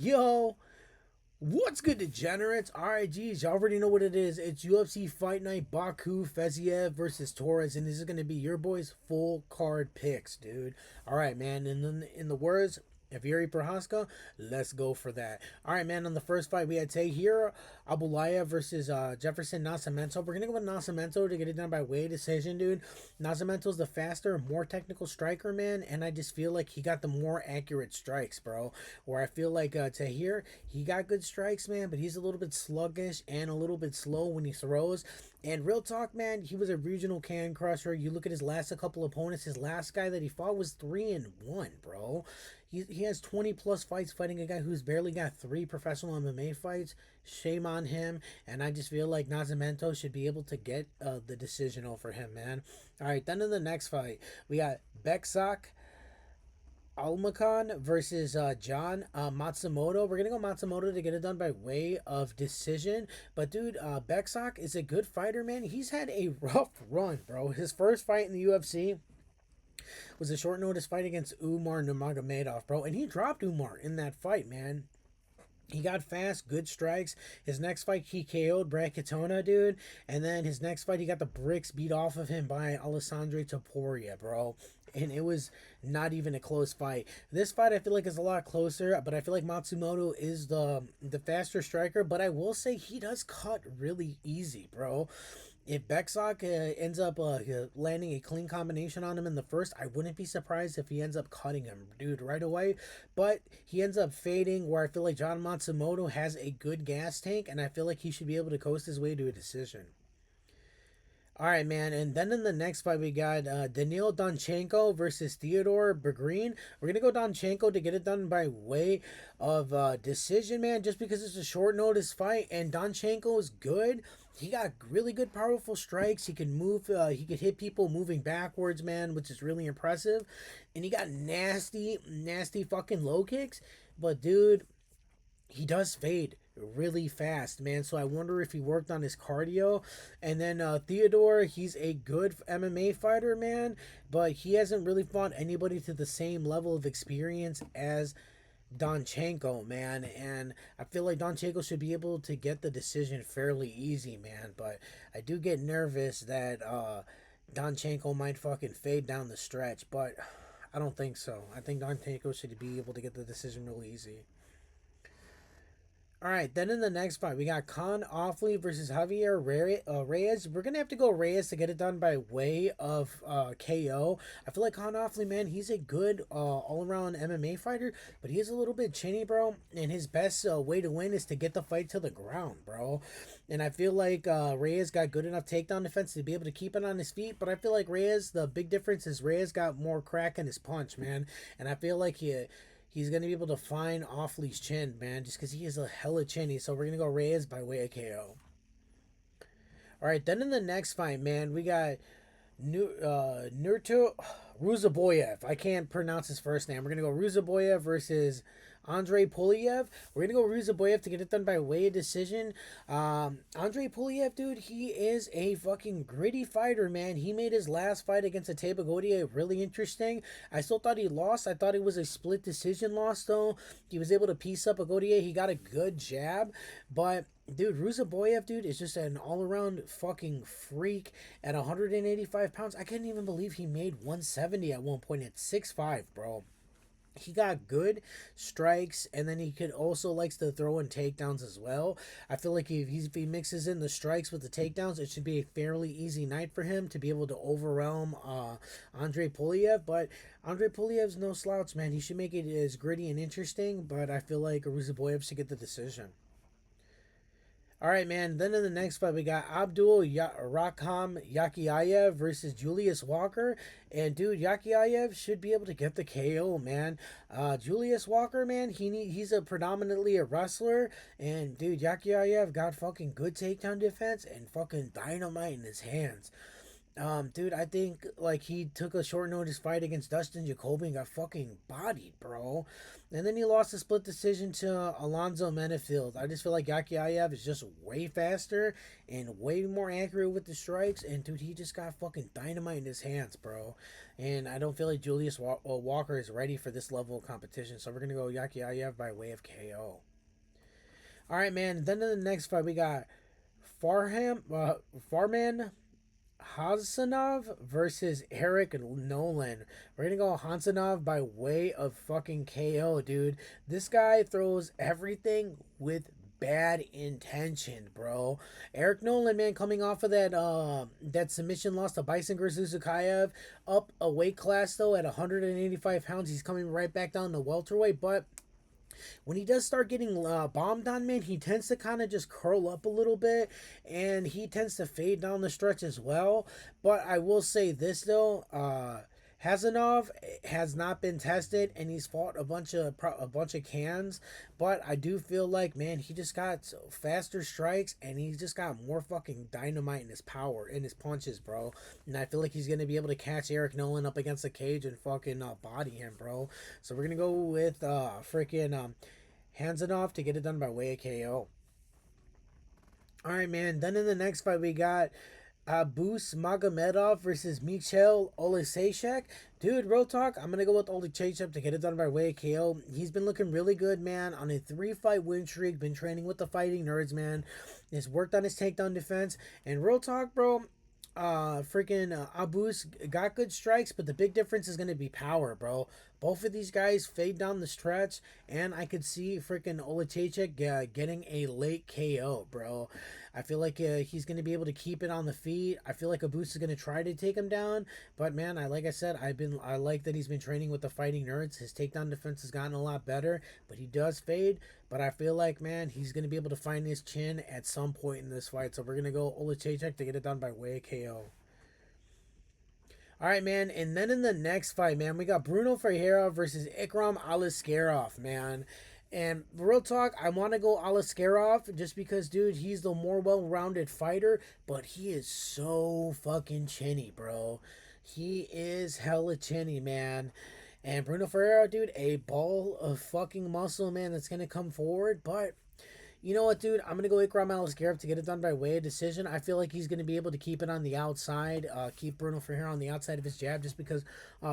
Yo, what's good, degenerates? Alright, geez, y'all already know what it is. It's UFC Fight Night Baku Feziev versus Torres, and this is gonna be your boys' full card picks, dude. Alright, man, and then in the words of Yuri Prohaska, let's go for that. Alright, man, on the first fight, we had Tahir Abulaya versus Jefferson Nascimento. We're gonna go with Nascimento to get it done by way decision, dude. Nascimento's the faster, more technical striker, man, and I just feel like he got the more accurate strikes, bro. Where I feel like Tahir, he got good strikes, man, but he's a little bit sluggish and a little bit slow when he throws. And real talk, man, he was a regional can crusher. You look at his last couple opponents. His last guy that he fought was 3-1, bro. He has 20 plus fights fighting a guy who's barely got 3 professional MMA fights. Shame on him. And I just feel like Nazimento should be able to get the decision over him, man. All right, then in the next fight, we got Beksak Almacan versus John Matsumoto. We're gonna go Matsumoto to get it done by way of decision. But dude, Beksak is a good fighter, man. He's had a rough run, bro. His first fight in the UFC was a short notice fight against Umar Nurmagomedov, bro, and he dropped Umar in that fight, man. He got fast, good strikes. His next fight, he KO'd Brad Katona, dude. And then his next fight, he got the bricks beat off of him by Alessandro Topuria, bro. And it was not even a close fight. This fight, I feel like, is a lot closer, but I feel like Matsumoto is the faster striker. But I will say he does cut really easy, bro. If Beksak ends up landing a clean combination on him in the first, I wouldn't be surprised if he ends up cutting him, dude, right away. But he ends up fading, where I feel like John Matsumoto has a good gas tank, and I feel like he should be able to coast his way to a decision. All right, man. And then in the next fight, we got Daniil Donchenko versus Theodore Bergreen. We're going to go Donchenko to get it done by way of decision, man, just because it's a short notice fight. And Donchenko is good. He got really good, powerful strikes. He can move, he could hit people moving backwards, man, which is really impressive. And he got nasty, nasty fucking low kicks. But, dude, he does fade really fast, man. So I wonder if he worked on his cardio. And then Theodore, he's a good MMA fighter, man, but he hasn't really fought anybody to the same level of experience as Donchenko, man. And I feel like Donchenko should be able to get the decision fairly easy, man. But I do get nervous that Donchenko might fucking fade down the stretch, but I don't think so. I think Donchenko should be able to get the decision really easy. All right, then in the next fight, we got Khan Offley versus Javier Reyes. We're going to have to go Reyes to get it done by way of KO. I feel like Khan Offley, man, he's a good all around MMA fighter, but he is a little bit chinny, bro. And his best way to win is to get the fight to the ground, bro. And I feel like Reyes got good enough takedown defense to be able to keep it on his feet. But I feel like Reyes, the big difference is Reyes got more crack in his punch, man. And I feel like he's going to be able to find Offley's chin, man, just because he is a hella chinny. So we're going to go Reyes by way of KO. All right, then in the next fight, man, we got Nurto Ruzaboyev. I can't pronounce his first name. We're going to go Ruzaboyev versus Andrei Pulyev. We're going to go Ruzaboyev to get it done by way of decision. Andrei Pulyev, dude, he is a fucking gritty fighter, man. He made his last fight against Ate Bagodia really interesting. I still thought he lost. I thought it was a split decision loss, though. He was able to piece up Bagodia. He got a good jab, but dude, Ruzaboyev, dude, is just an all-around fucking freak at 185 pounds. I couldn't even believe he made 170 at one point at 6'5", bro. He got good strikes, and then he could also likes to throw in takedowns as well. I feel like if he mixes in the strikes with the takedowns, it should be a fairly easy night for him to be able to overwhelm Andrei Pulyev. But Andrei Pulyev's no slouch, man. He should make it as gritty and interesting, but I feel like Ruzaboyev should get the decision. All right, man. Then in the next fight, we got Rakam Yakiayev versus Julius Walker. And, dude, Yakiayev should be able to get the KO, man. Julius Walker, man, he's a predominantly a wrestler. And, dude, Yakiayev got fucking good takedown defense and fucking dynamite in his hands. Dude, I think like he took a short notice fight against Dustin Jacoby and got fucking bodied, bro. And then he lost a split decision to Alonzo Menefield. I just feel like Yakiayev is just way faster and way more accurate with the strikes. And dude, he just got fucking dynamite in his hands, bro. And I don't feel like Walker is ready for this level of competition. So we're gonna go Yakiayev by way of KO. All right, man. Then in the next fight, we got Farman Hansanov versus Eric Nolan. We're gonna go Hansanov by way of fucking KO, dude. This guy throws everything with bad intention, bro. Eric Nolan, man, coming off of that submission loss to Bison Suzukayev, up a weight class though at 185 pounds. He's coming right back down to welterweight, but when he does start getting bombed on, man, he tends to kind of just curl up a little bit, and he tends to fade down the stretch as well. But I will say this though, Hazanov has not been tested, and he's fought a bunch of cans. But I do feel like, man, he just got faster strikes, and he's just got more fucking dynamite in his power, in his punches, bro. And I feel like he's gonna be able to catch Eric Nolan up against the cage and fucking body him, bro. So we're gonna go with freaking Hansanov to get it done by way of KO. All right, man. Then in the next fight, we got Abus Magomedov versus Michel Olisechek. Dude, real talk, I'm going to go with Olisechek to get it done by way of KO. He's been looking really good, man, on a 3-fight win streak. Been training with the Fighting Nerds, man. He's worked on his takedown defense. And real talk, bro, freaking Abus got good strikes, but the big difference is going to be power, bro. Both of these guys fade down the stretch, and I could see freaking Olisechek getting a late KO, bro. I feel like he's going to be able to keep it on the feet. I feel like Abus is going to try to take him down, but man, like I said, I like that he's been training with the Fighting Nerds. His takedown defense has gotten a lot better, but he does fade. But I feel like, man, he's going to be able to find his chin at some point in this fight. So we're going to go Olisechek to get it done by way of KO. All right, man. And then in the next fight, man, we got Bruno Ferreira versus Ikram Aliskerov, man. And real talk, I want to go Aliskerov just because, dude, he's the more well-rounded fighter, but he is so fucking chinny, bro. He is hella chinny, man. And Bruno Ferreira, dude, a ball of fucking muscle, man, that's going to come forward, but you know what, dude? I'm going to go Ikram Aliskerov to get it done by way of decision. I feel like he's going to be able to keep it on the outside, keep Bruno Ferreira on the outside of his jab, just because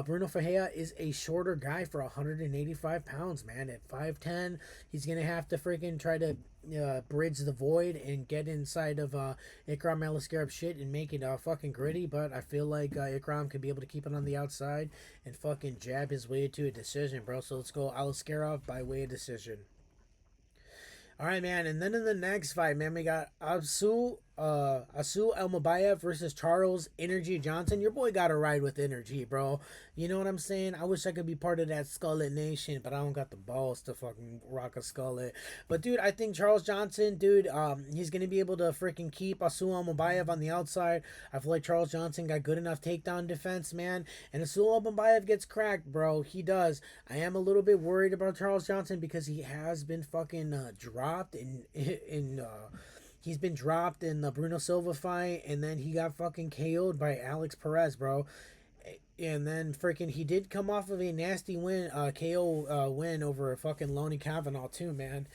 Bruno Ferreira is a shorter guy for 185 pounds, man. At 5'10", he's going to have to freaking try to bridge the void and get inside of Ikram Aliskerov's shit and make it fucking gritty. But I feel like Ikram could be able to keep it on the outside and fucking jab his way to a decision, bro. So let's go Aliskerov by way of decision. All right, man. And then in the next fight, man, we got Asu Elmabayev versus Charles Energy Johnson. Your boy got to ride with Energy, bro. You know what I'm saying? I wish I could be part of that Skullet Nation, but I don't got the balls to fucking rock a Skullet. But, dude, I think Charles Johnson, dude, he's going to be able to freaking keep Asu Elmabayev on the outside. I feel like Charles Johnson got good enough takedown defense, man. And Asu Elmabayev gets cracked, bro. He does. I am a little bit worried about Charles Johnson because he has been fucking dropped he's been dropped in the Bruno Silva fight, and then he got fucking KO'd by Alex Perez, bro. And then freaking he did come off of a nasty win, KO win over fucking Lonnie Kavanaugh too, man.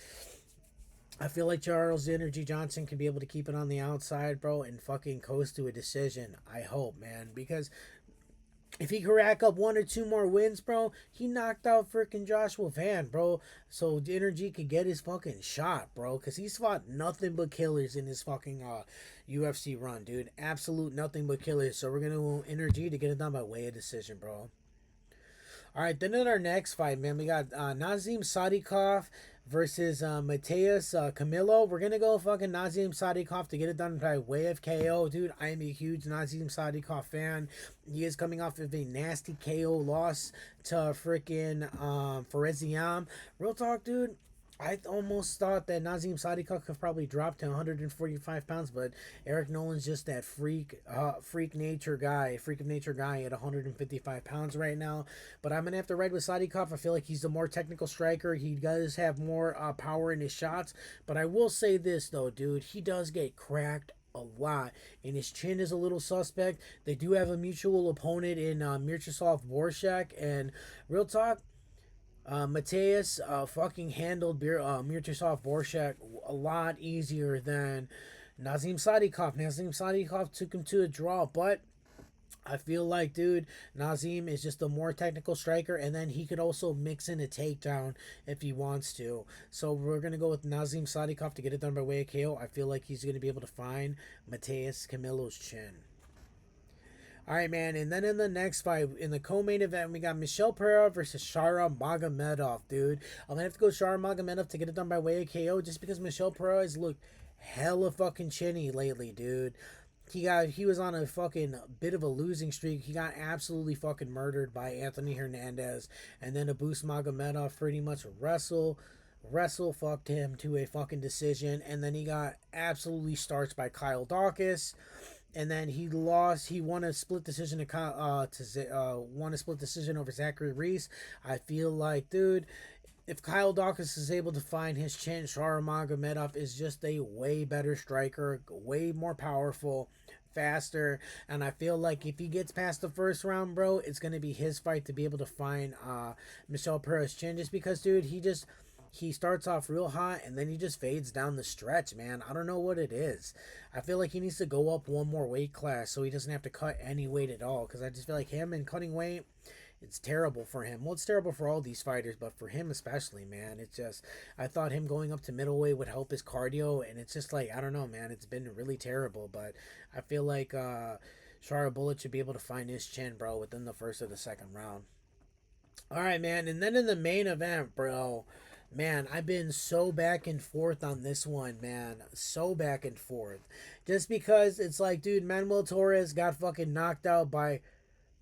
I feel like Charles Energy Johnson can be able to keep it on the outside, bro, and fucking coast to a decision. I hope, man, because if he could rack up 1 or 2 more wins, bro, he knocked out freaking Joshua Van, bro. So Energy could get his fucking shot, bro. Because he's fought nothing but killers in his fucking UFC run, dude. Absolute nothing but killers. So we're going to Energy to get it done by way of decision, bro. All right, then in our next fight, man, we got Nazim Sadikov versus Mateus Camilo. We're going to go fucking Nazim Sadikov to get it done by way of KO. Dude, I am a huge Nazim Sadikov fan. He is coming off of a nasty KO loss to freaking Fereziam. Real talk, dude. I almost thought that Nazim Sadikov could probably drop to 145 pounds, but Eric Nolan's just that freak of nature guy at 155 pounds right now. But I'm going to have to ride with Sadikov. I feel like he's the more technical striker. He does have more power in his shots. But I will say this, though, dude. He does get cracked a lot, and his chin is a little suspect. They do have a mutual opponent in Miroslav Vorshak, and real talk, Mateus fucking handled Miroslav Vorshak a lot easier than Nazim Sadikov. Nazim Sadikov took him to a draw, but I feel like, dude, Nazim is just a more technical striker, and then he could also mix in a takedown if he wants to. So we're gonna go with Nazim Sadikov to get it done by way of KO. I feel like he's gonna be able to find Mateus Camilo's chin. All right, man. And then in the next fight, in the co-main event, we got Michelle Pereira versus Shara Magomedov, dude. I'm gonna have to go Shara Magomedov to get it done by way of KO, just because Michelle Pereira has looked hella fucking chinny lately, dude. He was on a fucking bit of a losing streak. He got absolutely fucking murdered by Anthony Hernandez, and then Abus Magomedov pretty much wrestle fucked him to a fucking decision, and then he got absolutely starched by Kyle Dawkins, and then he lost. He won a split decision won a split decision over Zachary Reese. I feel like, dude, if Kyle Dawkins is able to find his chin, Shara Magomedov is just a way better striker, way more powerful, faster, and I feel like if he gets past the first round, bro, it's gonna be his fight to be able to find Michelle Pereira's chin, just because, dude, he starts off real hot and then he just fades down the stretch, man. I don't know what it is. I feel like he needs to go up one more weight class so he doesn't have to cut any weight at all, because I just feel like him and cutting weight, it's terrible for him. Well, it's terrible for all these fighters, but for him especially, man. It's just, I thought him going up to middleweight would help his cardio, and it's just like, I don't know, man. It's been really terrible, but I feel like Shara Bullet should be able to find his chin, bro, within the first or the second round. All right, man. And then in the main event, bro, man, I've been so back and forth on this one, man. So back and forth. Just because it's like, dude, Manuel Torres got fucking knocked out by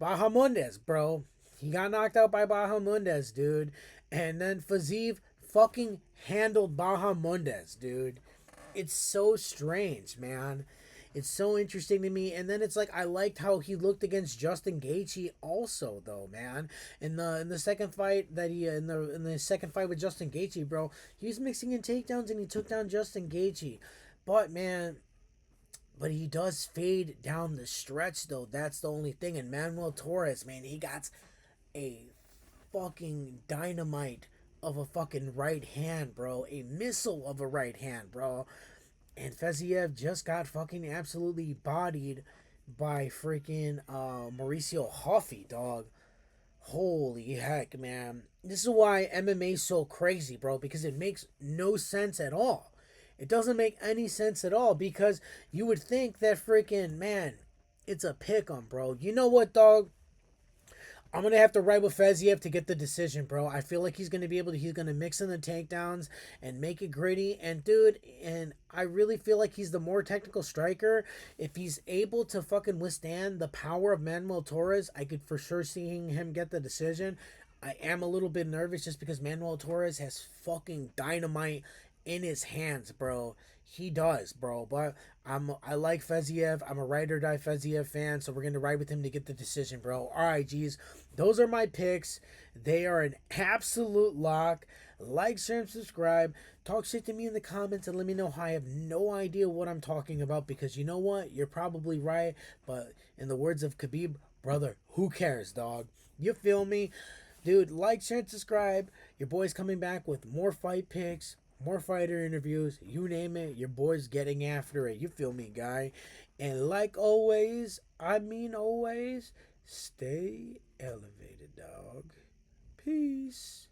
Bahamundes, bro. He got knocked out by Bahamundes, dude. And then Faziev fucking handled Bahamundes, dude. It's so strange, man. It's so interesting to me. And then it's like, I liked how he looked against Justin Gaethje also, though, man. In the second fight that he in the second fight with Justin Gaethje, bro, he was mixing in takedowns and he took down Justin Gaethje. But man, but he does fade down the stretch, though. That's the only thing. And Manuel Torres, man, he got a fucking dynamite of a fucking right hand, bro. A missile of a right hand, bro. And Feziev just got fucking absolutely bodied by freaking Mauricio Huffy, dog. Holy heck, man. This is why MMA is so crazy, bro, because it makes no sense at all. It doesn't make any sense at all, because you would think that freaking, man, it's a pick 'em, bro. You know what, dog? I'm gonna have to ride with Feziev to get the decision, bro. I feel like he's gonna mix in the takedowns and make it gritty. And dude, and I really feel like he's the more technical striker. If he's able to fucking withstand the power of Manuel Torres, I could for sure seeing him get the decision. I am a little bit nervous just because Manuel Torres has fucking dynamite in his hands, bro. He does, bro. But I like Feziev. I'm a ride or die Feziev fan, so we're gonna ride with him to get the decision, bro. All right, G's. Those are my picks. They are an absolute lock. Like, share, and subscribe. Talk shit to me in the comments and let me know how I have no idea what I'm talking about, because you know what? You're probably right. But in the words of Khabib, brother, who cares, dog? You feel me? Dude, like, share, and subscribe. Your boy's coming back with more fight picks, more fighter interviews, you name it, your boy's getting after it. You feel me, guy? And like always, I mean always, stay elevated, dog. Peace.